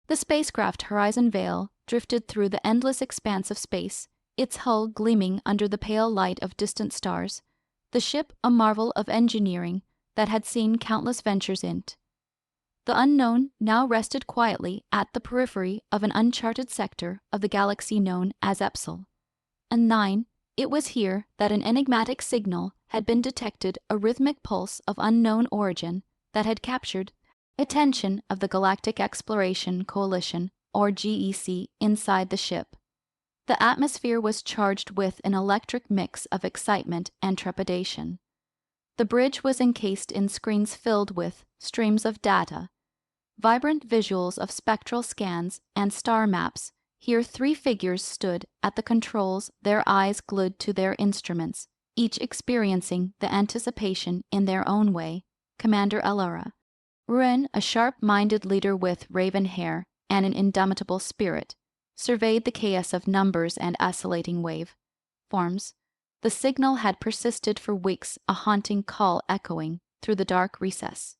The spacecraft Horizon Veil drifted through the endless expanse of space, its hull gleaming under the pale light of distant stars, the ship a marvel of engineering that had seen countless ventures in't. The unknown now rested quietly at the periphery of an uncharted sector of the galaxy known as Epsil. And 9, it was here that an enigmatic signal had been detected, a rhythmic pulse of unknown origin that had captured attention of the Galactic Exploration Coalition, or GEC, inside the ship. The atmosphere was charged with an electric mix of excitement and trepidation. The bridge was encased in screens filled with streams of data, vibrant visuals of spectral scans and star maps. Here 3 figures stood at the controls, their eyes glued to their instruments, each experiencing the anticipation in their own way. Commander Elora. Ruin, a sharp-minded leader with raven hair and an indomitable spirit, surveyed the chaos of numbers and oscillating wave forms. The signal had persisted for weeks, a haunting call echoing through the dark recess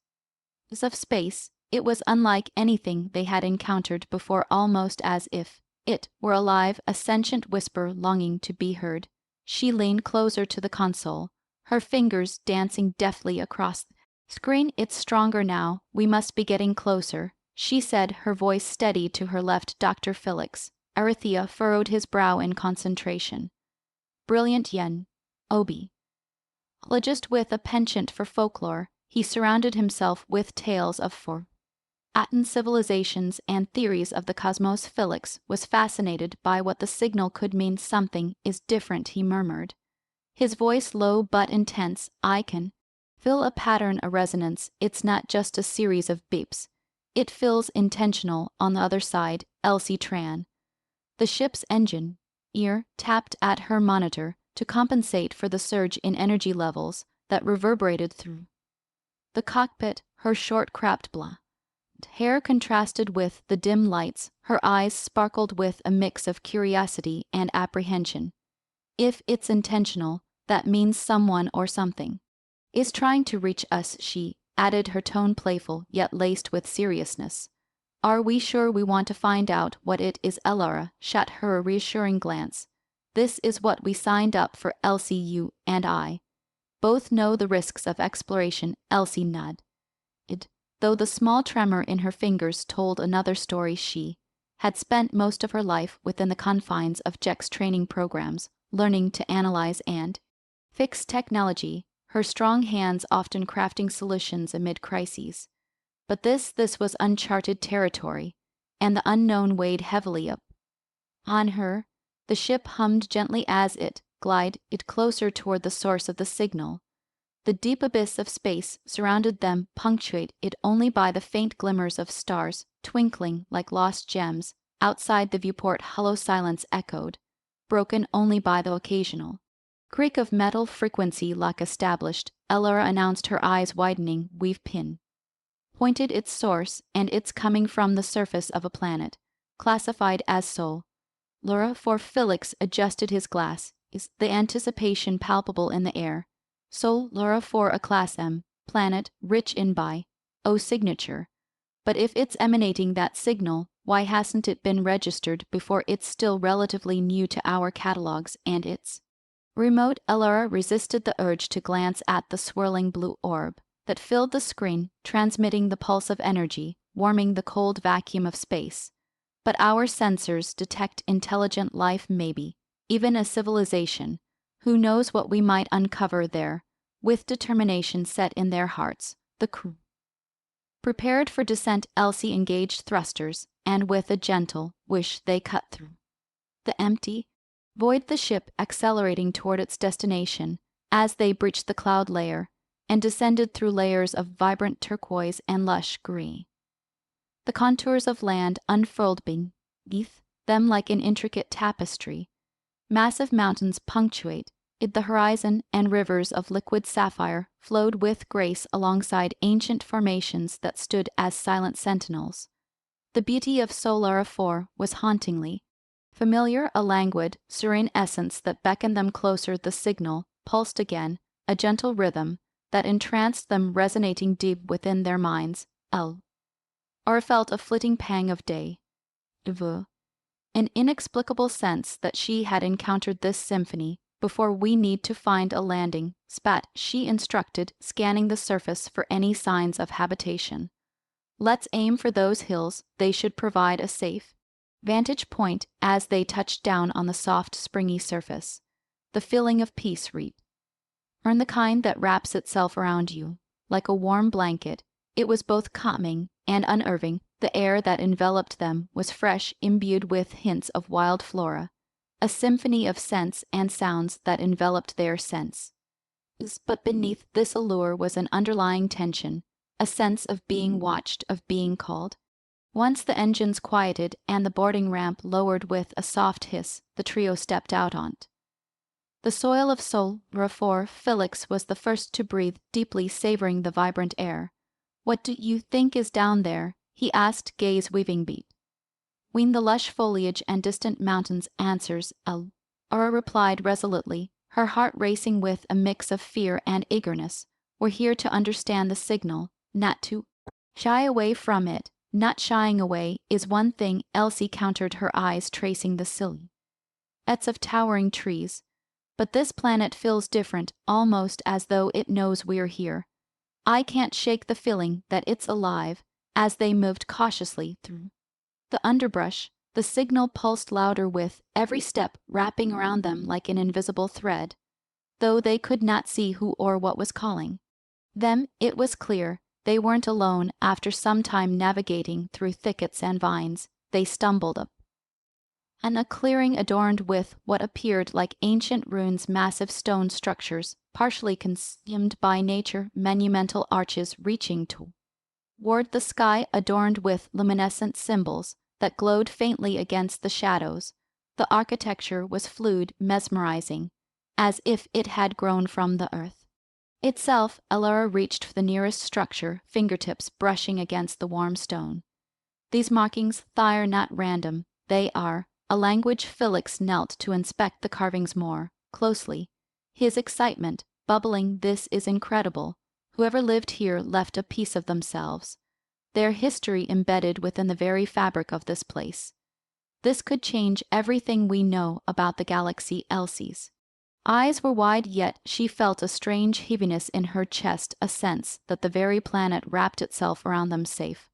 of space. It was unlike anything they had encountered before, almost as if it were alive, a sentient whisper longing to be heard. She leaned closer to the console, her fingers dancing deftly across the screen. "It's stronger now. We must be getting closer," she said, her voice steady to her left. Dr. Felix Arithea furrowed his brow in concentration. Brilliant yen, Obi. Ologist with a penchant for folklore, he surrounded himself with tales of forgotten civilizations and theories of the cosmos. Felix was fascinated by what the signal could mean. "Something is different," he murmured, his voice low but intense. "I can feel a pattern, a resonance. It's not just a series of beeps. It feels intentional on the other side." Elsie Tran, the ship's engine ear, tapped at her monitor to compensate for the surge in energy levels that reverberated through the cockpit. Her short, cropped blonde hair contrasted with the dim lights. Her eyes sparkled with a mix of curiosity and apprehension. "If it's intentional, that means someone or something is trying to reach us," she added, her tone playful yet laced with seriousness. "Are we sure we want to find out what it is?" Elora shot her a reassuring glance. "This is what we signed up for, Elsie. You and I both know the risks of exploration." Elsie nodded, though the small tremor in her fingers told another story. She had spent most of her life within the confines of Jek's training programs, learning to analyze and fix technology, her strong hands often crafting solutions amid crises. But this was uncharted territory, and the unknown weighed heavily on her. The ship hummed gently as it glided closer toward the source of the signal. The deep abyss of space surrounded them, punctuated only by the faint glimmers of stars twinkling like lost gems. Outside the viewport, hollow silence echoed, broken only by the occasional creak of metal. "Frequency lock established," Elora announced, her eyes widening. "We've pointed its source, and it's coming from the surface of a planet classified as Sol. Lura for." Felix adjusted his glass. "Is the anticipation palpable in the air?" "Sol Lura for a Class M planet, rich in O signature. But if it's emanating that signal, why hasn't it been registered before? It's still relatively new to our catalogs, and it's remote." Elora resisted the urge to glance at the swirling blue orb that filled the screen, transmitting the pulse of energy, warming the cold vacuum of space. "But our sensors detect intelligent life, maybe even a civilization. Who knows what we might uncover there?" With determination set in their hearts, the crew prepared for descent. Elsie engaged thrusters, and with a gentle whoosh they cut through the empty void, the ship accelerating toward its destination. As they breached the cloud layer and descended through layers of vibrant turquoise and lush green, the contours of land unfurled beneath them like an intricate tapestry. Massive mountains punctuated the horizon, and rivers of liquid sapphire flowed with grace alongside ancient formations that stood as silent sentinels. The beauty of Solara 4 was hauntingly familiar, a languid, serene essence that beckoned them closer. The signal pulsed again, a gentle rhythm that entranced them, resonating deep within their minds. or felt a flitting pang of day. An inexplicable sense that she had encountered this symphony before we need to find a landing, spat, she instructed, scanning the surface for any signs of habitation. Let's aim for those hills, they should provide a safe vantage point as they touched down on the soft, springy surface. The feeling of peace earn the kind that wraps itself around you, like a warm blanket. It was both calming and unnerving. The air that enveloped them was fresh, imbued with hints of wild flora, a symphony of scents and sounds that enveloped their sense. But beneath this allure was an underlying tension, a sense of being watched, of being called. Once the engines quieted and the boarding ramp lowered with a soft hiss, the trio stepped out onto the soil of Sol. Felix was the first to breathe deeply, savoring the vibrant air. What do you think is down there? He asked, gaze weaving between the lush foliage and distant mountains. Answers, Aura replied resolutely, her heart racing with a mix of fear and eagerness. We're here to understand the signal, not to shy away from it. Not shying away is one thing, Elsie countered, her eyes tracing the silhouettes of towering trees. But this planet feels different, almost as though it knows we're here. I can't shake the feeling that it's alive. As they moved cautiously through the underbrush, the signal pulsed louder with every step, wrapping around them like an invisible thread. Though they could not see who or what was calling them, it was clear they weren't alone. After some time navigating through thickets and vines, they stumbled up on a clearing adorned with what appeared like ancient ruins, massive stone structures, partially consumed by nature, monumental arches reaching toward the sky, adorned with luminescent symbols that glowed faintly against the shadows. The architecture was fluid, mesmerizing, as if it had grown from the earth itself. Elara reached for the nearest structure, fingertips brushing against the warm stone. These markings are not random, they are a language. Felix knelt to inspect the carvings more closely, his excitement bubbling. This is incredible. Whoever lived here left a piece of themselves, their history embedded within the very fabric of this place. This could change everything we know about the galaxy. Elsie's eyes were wide, yet she felt a strange heaviness in her chest, a sense that the very planet wrapped itself around them, safe,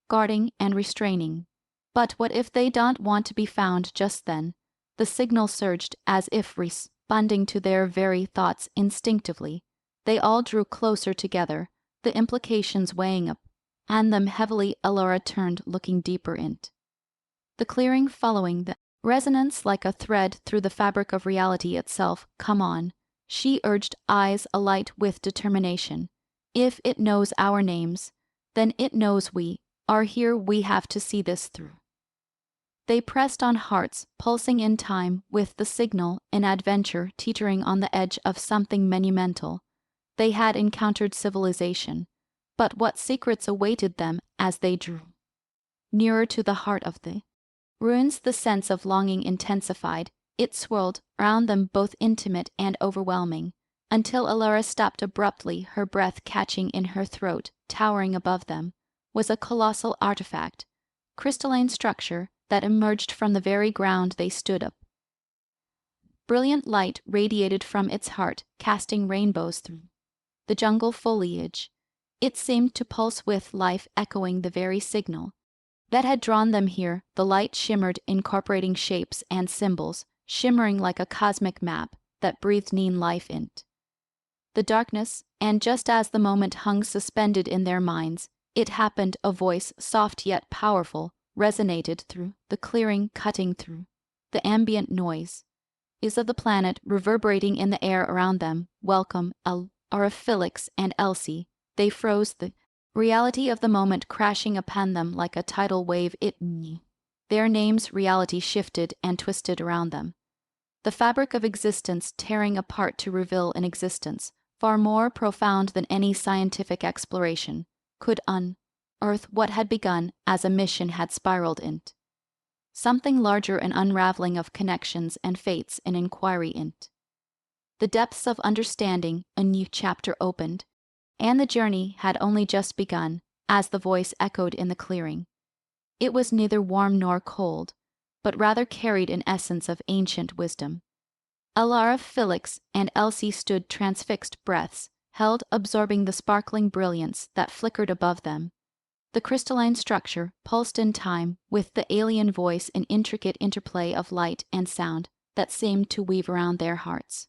guarding and restraining. But what if they don't want to be found just then? The signal surged as if responding to their very thoughts. Instinctively, they all drew closer together, the implications weighing up and them heavily. Elora turned, looking deeper into the clearing, following the resonance like a thread through the fabric of reality itself. Come on, she urged, eyes alight with determination. If it knows our names, then it knows we are here. We have to see this through. They pressed on, hearts pulsing in time with the signal, an adventure teetering on the edge of something monumental. They had encountered civilization, but what secrets awaited them as they drew nearer to the heart of the ruins? The sense of longing intensified. It swirled around them, both intimate and overwhelming, until Elara stopped abruptly, her breath catching in her throat. Towering above them was a colossal artifact, crystalline structure that emerged from the very ground they stood up. Brilliant light radiated from its heart, casting rainbows through the jungle foliage. It seemed to pulse with life, echoing the very signal that had drawn them here. The light shimmered, incorporating shapes and symbols, shimmering like a cosmic map that breathed neon life into the darkness. And just as the moment hung suspended in their minds, it happened. A voice, soft yet powerful, resonated through the clearing, cutting through the ambient noise of the planet, reverberating in the air around them. Welcome, Elora. Felix and Elsie, they froze, the reality of the moment crashing upon them like a tidal wave. Their names, reality shifted and twisted around them, the fabric of existence tearing apart to reveal an existence far more profound than any scientific exploration could unearth. What had begun as a mission had spiraled into something larger, an unraveling of connections and fates, an inquiry into the depths of understanding. A new chapter opened, and the journey had only just begun. as the voice echoed in the clearing. It was neither warm nor cold, but rather carried an essence of ancient wisdom. Alara, Felix, and Elsie stood transfixed breaths, held absorbing the sparkling brilliance that flickered above them. The crystalline structure pulsed in time with the alien voice in intricate interplay of light and sound that seemed to weave around their hearts.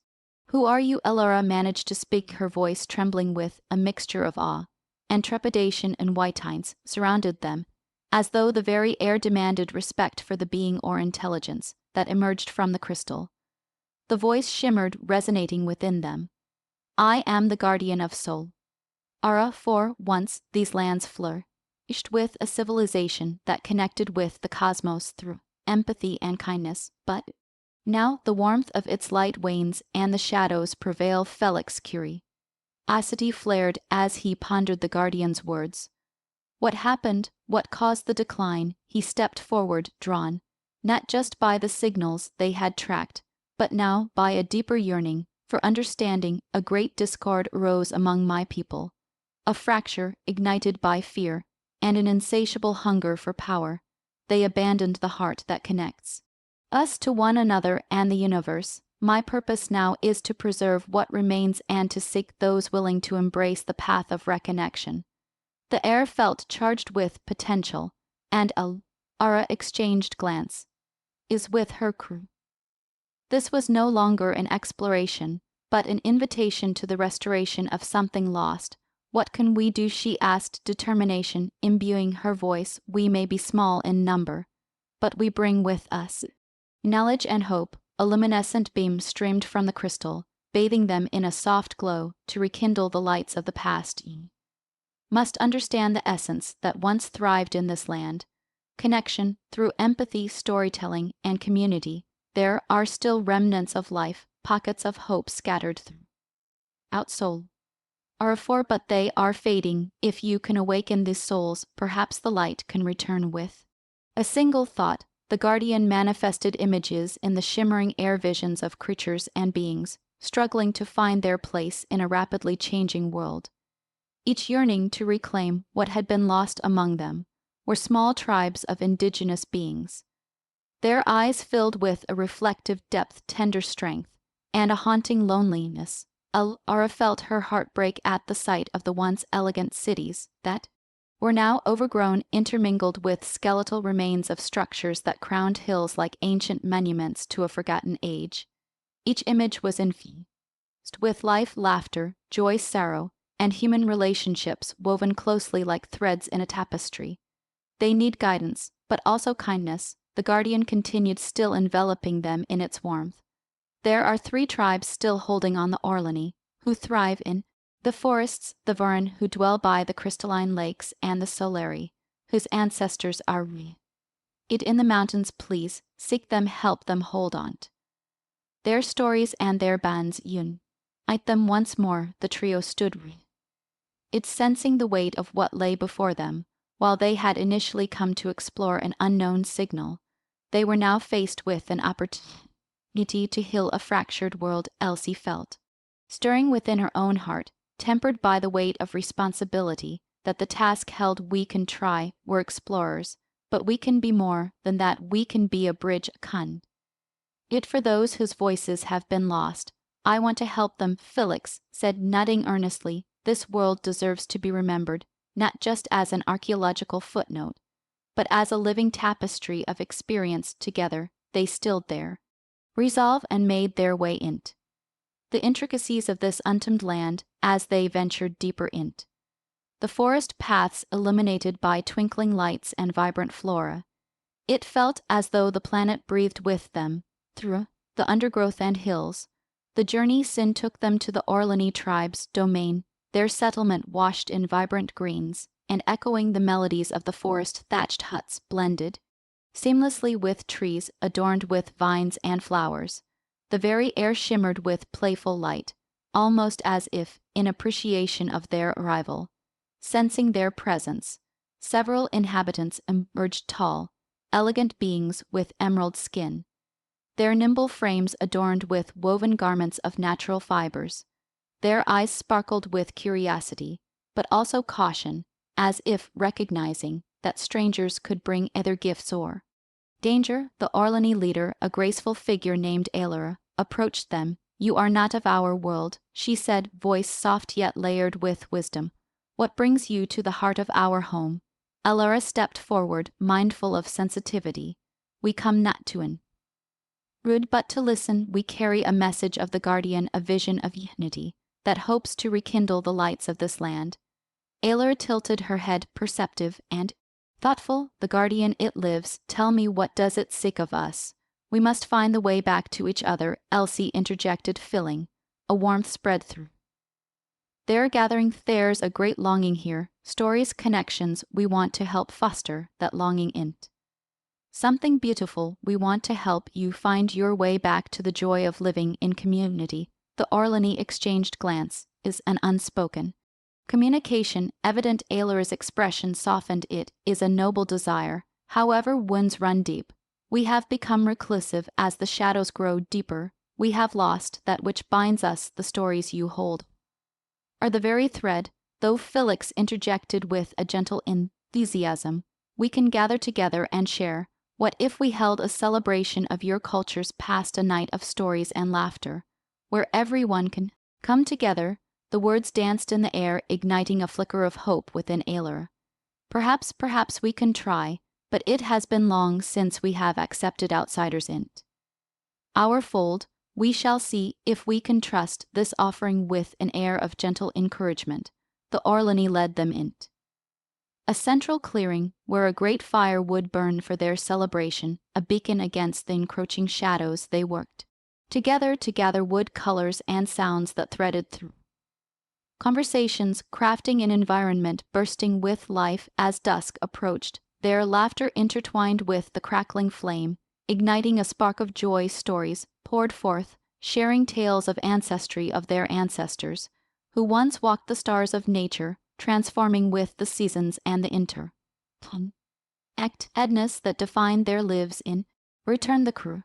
"Who are you?" Alara managed to speak, her voice trembling with a mixture of awe and trepidation, and whitines surrounded them, as though the very air demanded respect for the being or intelligence that emerged from the crystal. The voice shimmered, resonating within them. "I am the guardian of soul. Ara, for once these lands flourished with a civilization that connected with the cosmos through empathy and kindness, but now the warmth of its light wanes and the shadows prevail." Felix curiosity flared as he pondered the guardian's words. What happened? What caused the decline? He stepped forward, drawn not just by the signals they had tracked, but now by a deeper yearning for understanding. "A great discord arose among my people, a fracture ignited by fear and an insatiable hunger for power. They abandoned the heart that connects us to one another and the universe. My purpose now is to preserve what remains and to seek those willing to embrace the path of reconnection." The air felt charged with potential, and Ara exchanged glance is with her crew. This was no longer an exploration, but an invitation to the restoration of something lost. "What can we do?" she asked, determination imbuing her voice. "We may be small in number, but we bring with us knowledge and hope." A luminescent beam streamed from the crystal, bathing them in a soft glow to rekindle the lights of the past. "Must understand the essence that once thrived in this land. Connection through empathy, storytelling, and community. There are still remnants of life, pockets of hope scattered throughout soul. Are for, but they are fading. If you can awaken these souls, perhaps the light can return." With a single thought, the guardian manifested images in the shimmering air, visions of creatures and beings struggling to find their place in a rapidly changing world, each yearning to reclaim what had been lost. Among them were small tribes of indigenous beings, their eyes filled with a reflective depth, tender strength, and a haunting loneliness. Alara felt her heart break at the sight of the once elegant cities that were now overgrown, intermingled with skeletal remains of structures that crowned hills like ancient monuments to a forgotten age. Each image was infused with life, laughter, joy, sorrow, and human relationships woven closely like threads in a tapestry. "They need guidance, but also kindness." The guardian continued, still enveloping them in its warmth. "There are 3 tribes still holding on the Orlani, who thrive in the forests, the Varan, who dwell by the crystalline lakes, and the Solari, whose ancestors are it in the mountains. Please seek them, help them hold on. Their stories and their bands unite them once more." The trio stood it, sensing the weight of what lay before them. While they had initially come to explore an unknown signal, they were now faced with an opportunity to heal a fractured world. Elsie felt stirring within her own heart, tempered by the weight of responsibility, that the task held. "We can try, we're explorers, but we can be more than that. We can be a bridge, it for those whose voices have been lost. I want to help them." Felix said, nodding earnestly. "This world deserves to be remembered, not just as an archaeological footnote, but as a living tapestry of experience." Together, they stilled their resolve and made their way into the intricacies of this untamed land. As they ventured deeper into the forest paths illuminated by twinkling lights and vibrant flora, it felt as though the planet breathed with them. Through the undergrowth and hills, the journey soon took them to the Orlani tribe's domain, their settlement washed in vibrant greens, and echoing the melodies of the forest-thatched huts blended seamlessly with trees adorned with vines and flowers. The very air shimmered with playful light, almost as if in appreciation of their arrival. Sensing their presence, several inhabitants emerged, tall, elegant beings with emerald skin, their nimble frames adorned with woven garments of natural fibers. Their eyes sparkled with curiosity, but also caution, as if recognizing that strangers could bring other gifts or danger. The Orlani leader, a graceful figure named Aelura, approached them. "You are not of our world," she said, voice soft yet layered with wisdom. "What brings you to the heart of our home?" Aelura stepped forward, mindful of sensitivity. "We come not to an rude but to listen. We carry a message of the guardian, a vision of unity that hopes to rekindle the lights of this land." Aelura tilted her head, perceptive and thoughtful. "The guardian, it lives. Tell me, what does it seek of us?" "We must find the way back to each other," Elsie interjected, filling. A warmth spread through their gathering. "There's a great longing here. Stories, connections. We want to help foster that longing into something beautiful. We want to help you find your way back to the joy of living in community." The Orlani exchanged glance. "Is an unspoken communication evident?" Aelura's expression softened. "It is a noble desire. However, wounds run deep. We have become reclusive as the shadows grow deeper. We have lost that which binds us. The stories you hold are the very thread." Though Felix interjected with a gentle enthusiasm, "We can gather together and share. What if we held a celebration of your cultures past, a night of stories and laughter, where everyone can come together?" The words danced in the air, igniting a flicker of hope within Aelura. Perhaps we can try, but it has been long since we have accepted outsiders in our fold. We shall see if we can trust this offering." With an air of gentle encouragement, the Orlani led them into a central clearing where a great fire would burn for their celebration, a beacon against the encroaching shadows. They worked together to gather wood, colors, and sounds that threaded through conversations, crafting an environment bursting with life. As dusk approached, their laughter intertwined with the crackling flame, igniting a spark of joy. Stories poured forth, sharing tales of ancestry, of their ancestors, who once walked the stars of nature, transforming with the seasons and the interconnectedness that defined their lives. In return, the crew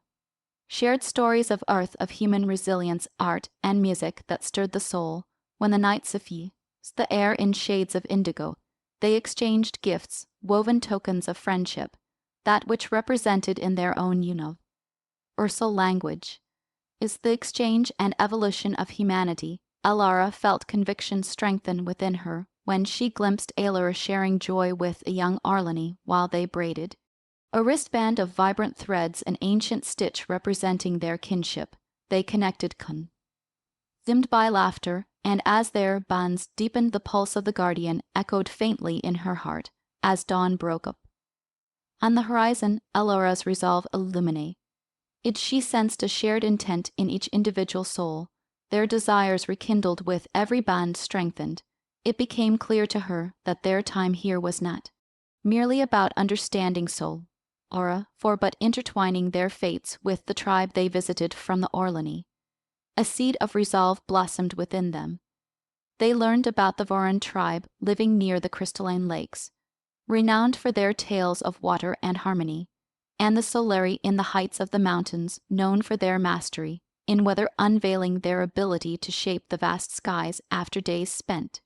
shared stories of earth, of human resilience, art, and music that stirred the soul. When the night suffused the air in shades of indigo, they exchanged gifts, woven tokens of friendship, that which represented in their own universal language is the exchange and evolution of humanity. Alara felt conviction strengthen within her when she glimpsed Aelura sharing joy with a young Orlani while they braided a wristband of vibrant threads, an ancient stitch representing their kinship. They connected, dimmed by laughter, and as their bonds deepened, the pulse of the guardian echoed faintly in her heart. As dawn broke up on the horizon, Aelura's resolve illuminated. She sensed a shared intent in each individual soul, their desires rekindled with every bond strengthened. It became clear to her that their time here was not merely about understanding soul, aura, but intertwining their fates with the tribe they visited from the Orlani. A seed of resolve blossomed within them. They learned about the Voran tribe living near the crystalline lakes, renowned for their tales of water and harmony, and the Solari in the heights of the mountains, known for their mastery in weather, unveiling their ability to shape the vast skies after days spent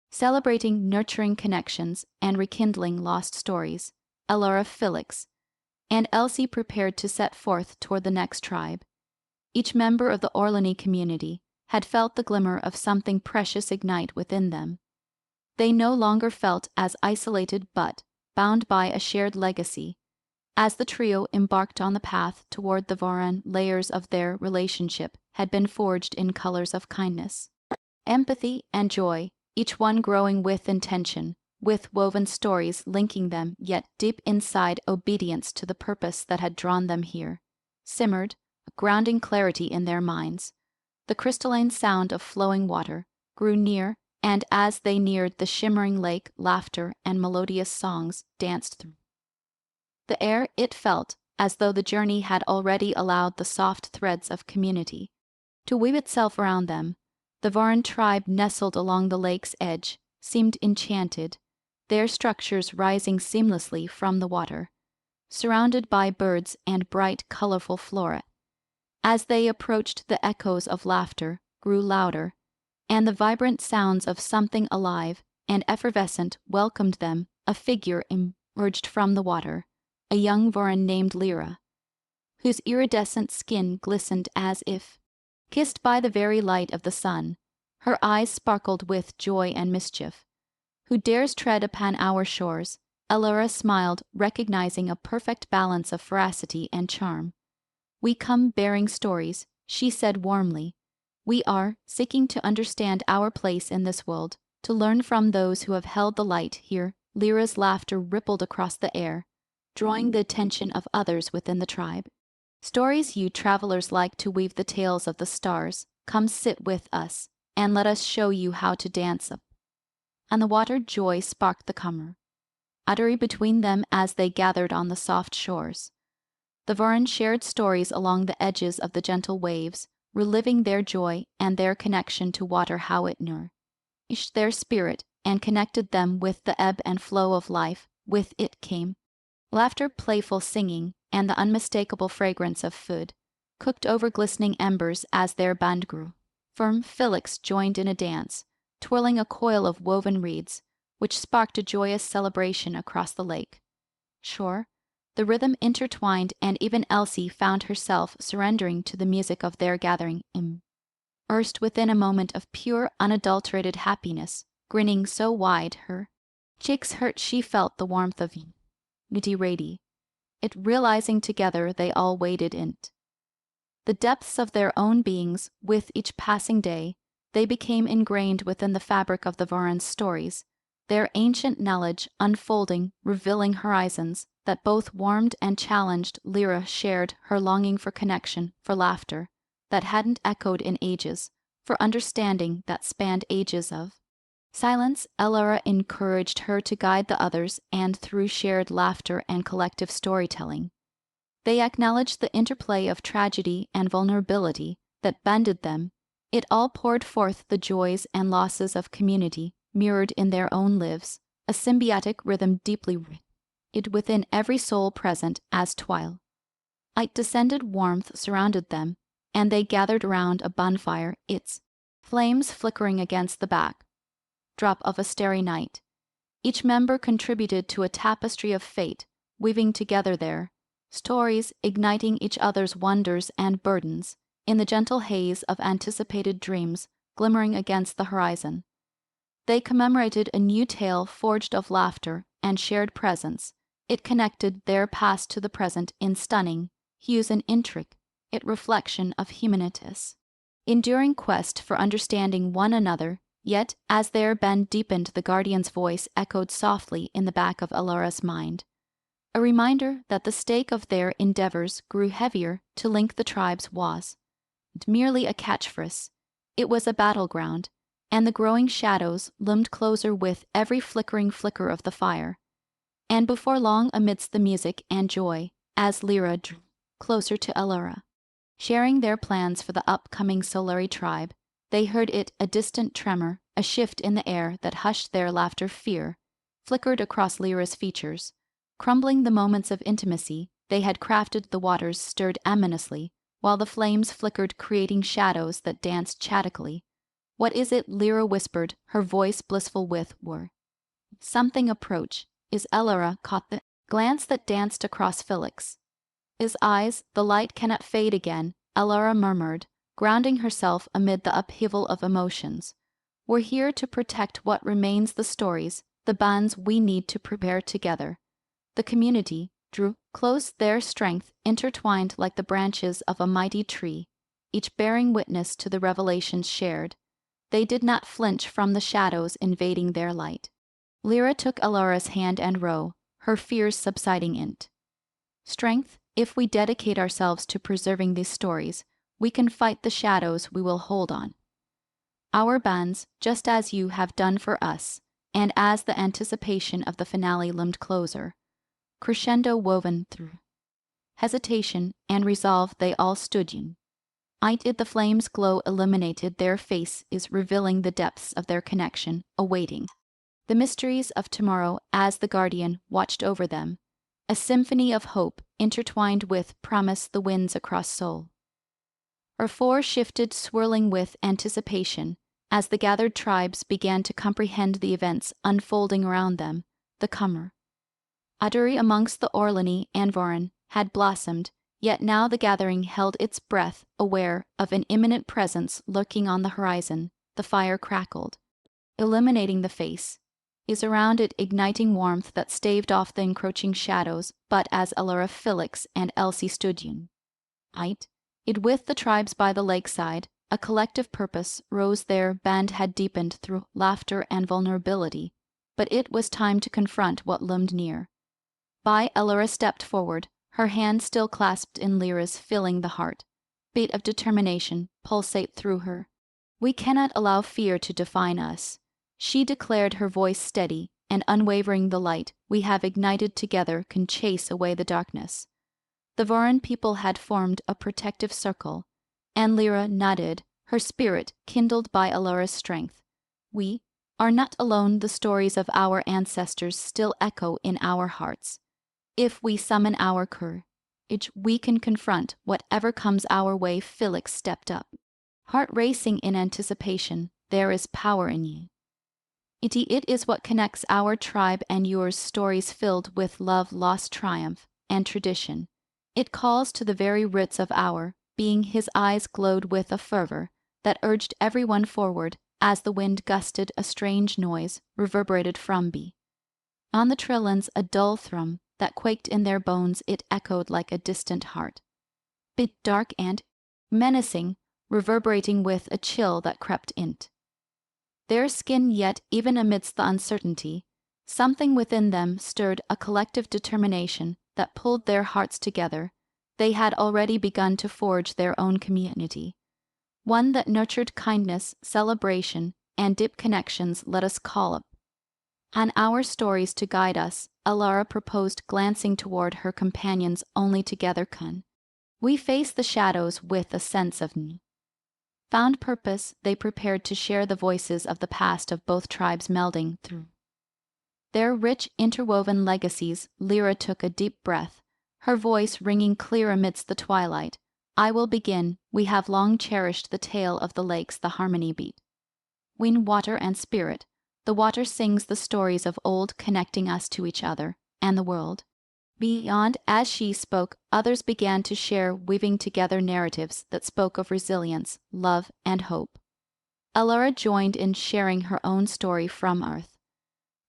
celebrating, nurturing connections, and rekindling lost stories. Alara, Felix, and Elsie prepared to set forth toward the next tribe. Each member of the Orlani community had felt the glimmer of something precious ignite within them. They no longer felt as isolated but bound by a shared legacy. As the trio embarked on the path toward the Voran, layers of their relationship had been forged in colors of kindness, empathy, and joy, each one growing with intention, with woven stories linking them, yet deep inside obedience to the purpose that had drawn them here, simmered a grounding clarity in their minds. The crystalline sound of flowing water grew near, and as they neared the shimmering lake, laughter and melodious songs danced through the air. It felt as though the journey had already allowed the soft threads of community to weave itself around them. The Voran tribe, nestled along the lake's edge, seemed enchanted, their structures rising seamlessly from the water, surrounded by birds and bright, colorful flora. As they approached, the echoes of laughter grew louder, and the vibrant sounds of something alive and effervescent, welcomed them, a figure emerged from the water, a young Voran named Lyra, whose iridescent skin glistened as if kissed by the very light of the sun. Her eyes sparkled with joy and mischief. Who dares tread upon our shores? Allura smiled, recognizing a perfect balance of veracity and charm. We come bearing stories, she said warmly. We are seeking to understand our place in this world, to learn from those who have held the light here. Lyra's laughter rippled across the air, drawing the attention of others within the tribe. Stories, you travelers like to weave the tales of the stars. Come sit with us, and let us show you how to dance up. On the water joy sparked the comer, uttery between them as they gathered on the soft shores. The Voran shared stories along the edges of the gentle waves, reliving their joy and their connection to water, how it nourished their spirit and connected them with the ebb and flow of life. With it came laughter, playful singing, and the unmistakable fragrance of food, cooked over glistening embers as their band grew firm. Felix joined in a dance, twirling a coil of woven reeds, which sparked a joyous celebration across the lake shore. The rhythm intertwined, and even Elsie found herself surrendering to the music of their gathering, immersed within a moment of pure, unadulterated happiness, grinning so wide her cheeks hurt she felt the warmth of unity it, realizing together they all waded in the depths of their own beings. With each passing day, they became ingrained within the fabric of the Voran's stories, their ancient knowledge unfolding, revealing horizons that both warmed and challenged. Lyra shared her longing for connection, for laughter that hadn't echoed in ages, for understanding that spanned ages of silence. Allura encouraged her to guide the others, and through shared laughter and collective storytelling, they acknowledged the interplay of tragedy and vulnerability that banded them. It all poured forth the joys and losses of community, mirrored in their own lives, a symbiotic rhythm deeply rooted within every soul present. As twilight descended, warmth surrounded them, and they gathered around a bonfire, its flames flickering against the backdrop of a starry night. Each member contributed to a tapestry of fate, weaving together their stories, igniting each other's wonders and burdens, in the gentle haze of anticipated dreams glimmering against the horizon. They commemorated a new tale forged of laughter and shared presence. It connected their past to the present in stunning hues and intricate reflection of humanity's enduring quest for understanding one another. Yet, as their bend deepened, the Guardian's voice echoed softly in the back of Allura's mind, a reminder that the stake of their endeavors grew heavier. To link the tribes was merely a catchphrase. It was a battleground, and the growing shadows loomed closer with every flickering flicker of the fire. And before long, amidst the music and joy, as Lyra drew closer to Allura, sharing their plans for the upcoming Solari tribe, they heard it, a distant tremor, a shift in the air that hushed their laughter. Fear flickered across Lyra's features, crumbling the moments of intimacy they had crafted. The waters stirred ominously, while the flames flickered, creating shadows that danced chaotically. "What is it?" Lyra whispered, her voice blissful with war. "Something approach." Is Allura caught the glance that danced across Felix's eyes. "The light cannot fade again," Allura murmured, grounding herself amid the upheaval of emotions. "We're here to protect what remains, the stories, the bonds we need to prepare together." The community drew close, their strength intertwined like the branches of a mighty tree, each bearing witness to the revelations shared. They did not flinch from the shadows invading their light. Lyra took Allura's hand and row, her fears subsiding into strength. "If we dedicate ourselves to preserving these stories, we can fight the shadows. We will hold on our bonds, just as you have done for us." And as the anticipation of the finale loomed closer, crescendo woven through hesitation and resolve, they all stood united. The flames' glow illuminated their faces, revealing the depths of their connection, awaiting the mysteries of tomorrow. As the Guardian watched over them, a symphony of hope intertwined with promise. The winds across Sol or four shifted, swirling with anticipation, As the gathered tribes began to comprehend the events unfolding around them, the comer, Udary amongst the Orlani and Voran, had blossomed, yet now the gathering held its breath, aware of an imminent presence lurking on the horizon. The fire crackled, illuminating the face, is around it igniting warmth that staved off the encroaching shadows. But as Elora, Felix, and Elsie stood united with the tribes by the lakeside, a collective purpose rose. Their band had deepened through laughter and vulnerability, but it was time to confront what loomed near. Elora stepped forward, her hand still clasped in Lyra's, feeling the heart beat of determination pulsate through her. "We cannot allow fear to define us," she declared, her voice steady and unwavering. "The light we have ignited together can chase away the darkness." The Voran people had formed a protective circle, and Lyra nodded, her spirit kindled by Elora's strength. "We are not alone. The stories of our ancestors still echo in our hearts. If we summon our courage, we can confront whatever comes our way." Felix stepped up, heart racing in anticipation. "There is power in you. It is what connects our tribe and yours, stories filled with love, lost, triumph, and tradition. It calls to the very roots of our being." His eyes glowed with a fervor that urged everyone forward. As the wind gusted, a strange noise reverberated from on the Trillans, a dull thrum that quaked in their bones. It echoed like a distant heart, bit dark and menacing, reverberating with a chill that crept into their skin. Yet, even amidst the uncertainty, something within them stirred, a collective determination that pulled their hearts together. They had already begun to forge their own community, one that nurtured kindness, celebration, and deep connections. "Let us call up on our stories to guide us," Elara proposed, glancing toward her companions. "Only together can we face the shadows with a sense of found purpose." They prepared to share the voices of the past of both tribes melding through their rich interwoven legacies. Lyra took a deep breath, her voice ringing clear amidst the twilight. "I will begin. We have long cherished the tale of the lakes, the harmony between water and spirit. The water sings the stories of old, connecting us to each other and the world beyond." As she spoke, others began to share, weaving together narratives that spoke of resilience, love, and hope. Elora joined in, sharing her own story from Earth,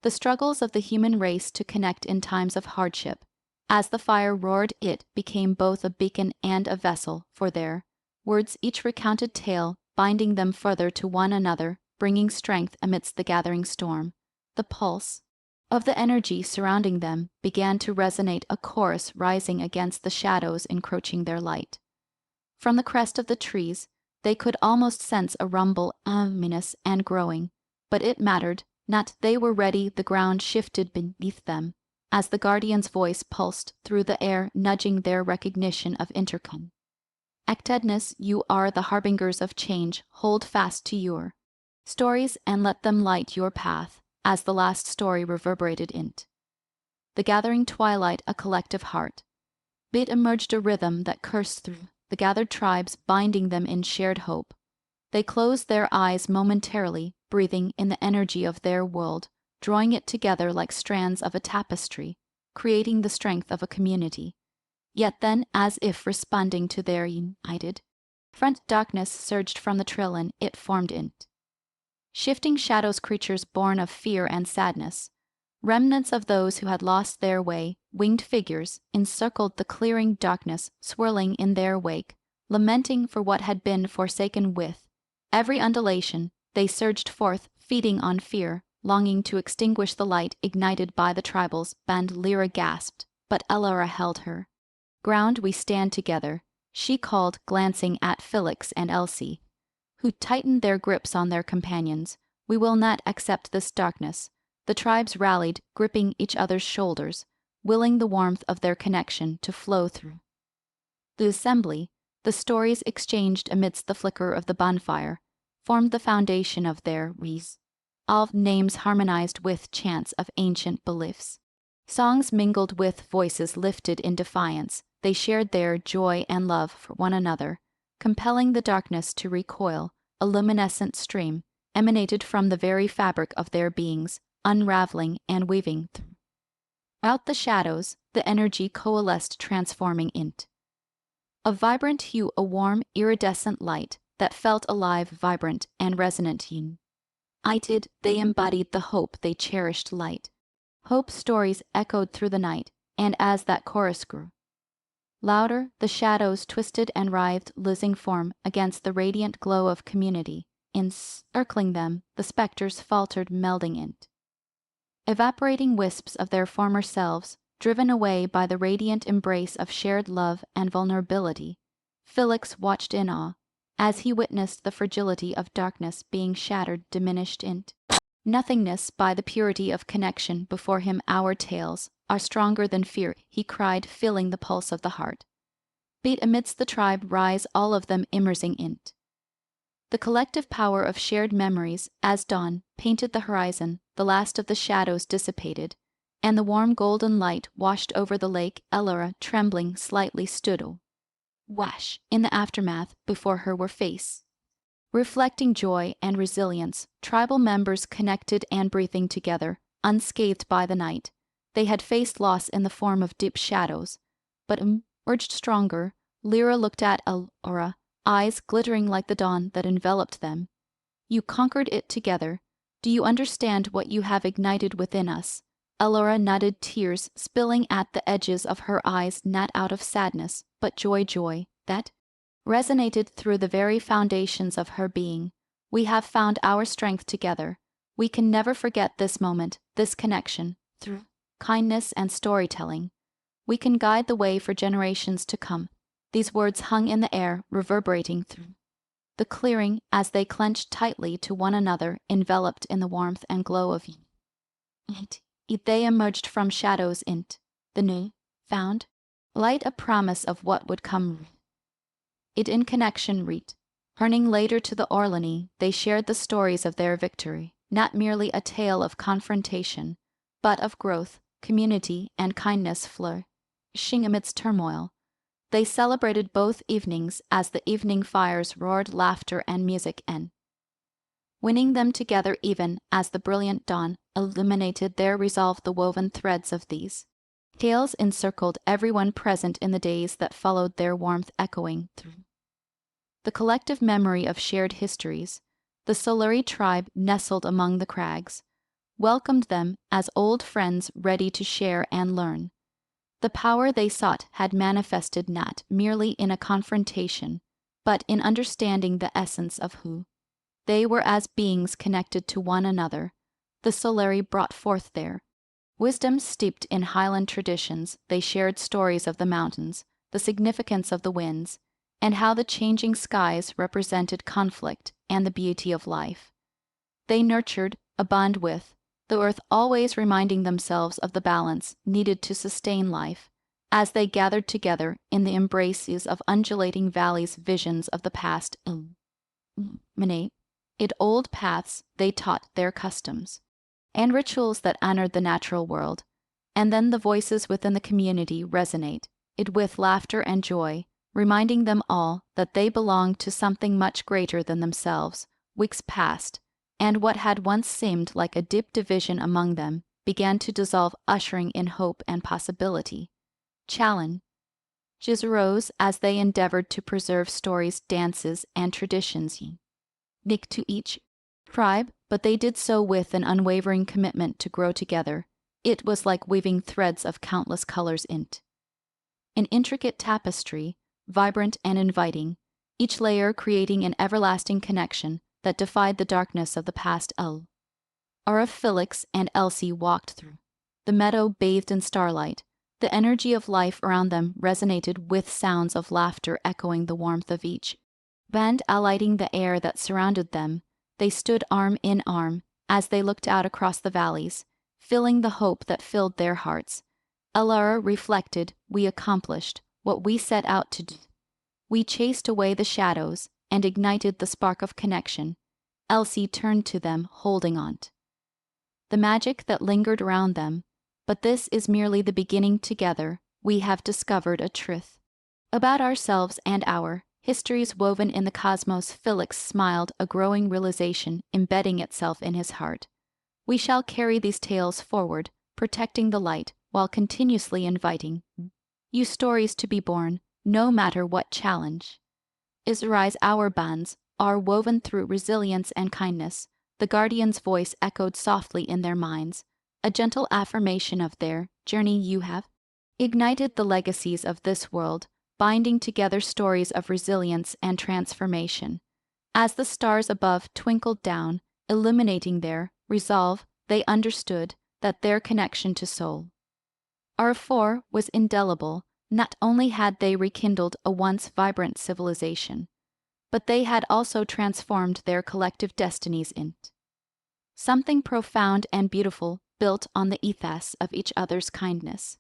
the struggles of the human race to connect in times of hardship. As the fire roared, it became both a beacon and a vessel for their words, each recounted tale binding them further to one another, bringing strength amidst the gathering storm. The pulse of the energy surrounding them began to resonate, a chorus rising against the shadows encroaching their light. From the crest of the trees, they could almost sense a rumble, ominous and growing, but it mattered not. They were ready. The ground shifted beneath them as the guardian's voice pulsed through the air, nudging their recognition of interconnectedness. "You are the harbingers of change. Hold fast to your stories and let them light your path." As the last story reverberated into the gathering twilight, a collective heart beat emerged, a rhythm that coursed through the gathered tribes, binding them in shared hope. They closed their eyes momentarily, breathing in the energy of their world, drawing it together like strands of a tapestry, creating the strength of a community. Yet then, as if responding to their united front, darkness surged from the Trillin. It formed into shifting shadows, creatures born of fear and sadness. Remnants of those who had lost their way, winged figures, encircled the clearing darkness, swirling in their wake, lamenting for what had been forsaken. With every undulation, they surged forth, feeding on fear, longing to extinguish the light ignited by the tribals band. Lyra gasped, but Elora held her ground. "We stand together," she called, glancing at Felix and Elsie, who tightened their grips on their companions. "We will not accept this darkness." The tribes rallied, gripping each other's shoulders, willing the warmth of their connection to flow through the assembly. The stories exchanged amidst the flicker of the bonfire formed the foundation of their resolve. Names harmonized with chants of ancient beliefs. Songs mingled with voices lifted in defiance. They shared their joy and love for one another, compelling the darkness to recoil, a luminescent stream, emanated from the very fabric of their beings, unraveling and weaving throughout the shadows. The energy coalesced, transforming into a vibrant hue, a warm, iridescent light that felt alive, vibrant, and resonant. United, they embodied the hope they cherished. Light. Hope stories echoed through the night, and as that chorus grew louder, the shadows twisted and writhed, losing form against the radiant glow of community. Encircling them, the specters faltered, melding into evaporating wisps of their former selves, driven away by the radiant embrace of shared love and vulnerability. Felix watched in awe as he witnessed the fragility of darkness being shattered, diminished into nothingness by the purity of connection. Before him, our tales are stronger than fear, he cried, feeling the pulse of the heart beat amidst the tribe rise, all of them immersing into the collective power of shared memories. As dawn painted the horizon, the last of the shadows dissipated, and the warm golden light washed over the lake. Elora, trembling slightly, stood awash in the aftermath. Before her were face reflecting joy and resilience, tribal members connected and breathing together, unscathed by the night. They had faced loss in the form of deep shadows, but emerged stronger. Lyra looked at Elora, eyes glittering like the dawn that enveloped them. You conquered it together. Do you understand what you have ignited within us? Elora nodded, tears spilling at the edges of her eyes, not out of sadness, but joy that resonated through the very foundations of her being. We have found our strength together. We can never forget this moment, this connection. Through kindness and storytelling, we can guide the way for generations to come. These words hung in the air, reverberating through the clearing as they clenched tightly to one another, enveloped in the warmth and glow of it. They emerged from shadows into the new found light, a promise of what would come. It in connection returning later to the Orlani, they shared the stories of their victory, not merely a tale of confrontation, but of growth, community, and kindness flourishing amidst turmoil. They celebrated both evenings as the evening fires roared laughter and music, and winning them together even as the brilliant dawn illuminated their resolve. The woven threads of these tales encircled everyone present in the days that followed, their warmth echoing through the collective memory of shared histories. The Solari tribe, nestled among the crags, welcomed them as old friends ready to share and learn. The power they sought had manifested not merely in a confrontation, but in understanding the essence of who they were as beings connected to one another. The Solari brought forth their wisdom steeped in Highland traditions. They shared stories of the mountains, the significance of the winds, and how the changing skies represented conflict and the beauty of life. They nurtured a bond with the earth, always reminding themselves of the balance needed to sustain life. As they gathered together in the embraces of undulating valleys, visions of the past illuminate it. Old paths, they taught their customs and rituals that honored the natural world. And then the voices within the community resonate it with laughter and joy, reminding them all that they belonged to something much greater than themselves. Weeks passed, and what had once seemed like a deep division among them began to dissolve, ushering in hope and possibility. Challenges arose as they endeavored to preserve stories, dances, and traditions unique to each tribe, but they did so with an unwavering commitment to grow together. It was like weaving threads of countless colors into an intricate tapestry, vibrant and inviting, each layer creating an everlasting connection that defied the darkness of the past. Felix and Elsie walked through the meadow, bathed in starlight. The energy of life around them resonated with sounds of laughter echoing the warmth of each band, alighting the air that surrounded them. They stood arm in arm as they looked out across the valleys, feeling the hope that filled their hearts. Elara reflected, we accomplished what we set out to do. We chased away the shadows and ignited the spark of connection. Elsie turned to them, holding on to the magic that lingered around them. But this is merely the beginning. Together, we have discovered a truth about ourselves and our histories woven in the cosmos. Felix smiled, a growing realization embedding itself in his heart. We shall carry these tales forward, protecting the light, while continuously inviting you stories to be born, no matter what challenge is rise. Our bands are woven through resilience and kindness. The guardian's voice echoed softly in their minds, a gentle affirmation of their journey. You have ignited the legacies of this world, binding together stories of resilience and transformation. As the stars above twinkled down, illuminating their resolve, they understood that their connection to soul R4 was indelible. Not only had they rekindled a once vibrant civilization, but they had also transformed their collective destinies into something profound and beautiful, built on the ethos of each other's kindness.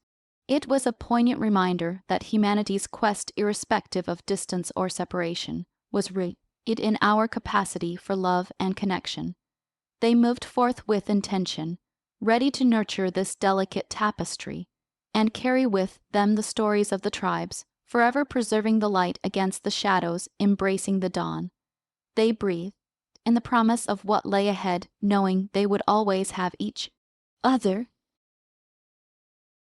It was a poignant reminder that humanity's quest, irrespective of distance or separation, was rooted in our capacity for love and connection. They moved forth with intention, ready to nurture this delicate tapestry and carry with them the stories of the tribes, forever preserving the light against the shadows, embracing the dawn. They breathed in the promise of what lay ahead, knowing they would always have each other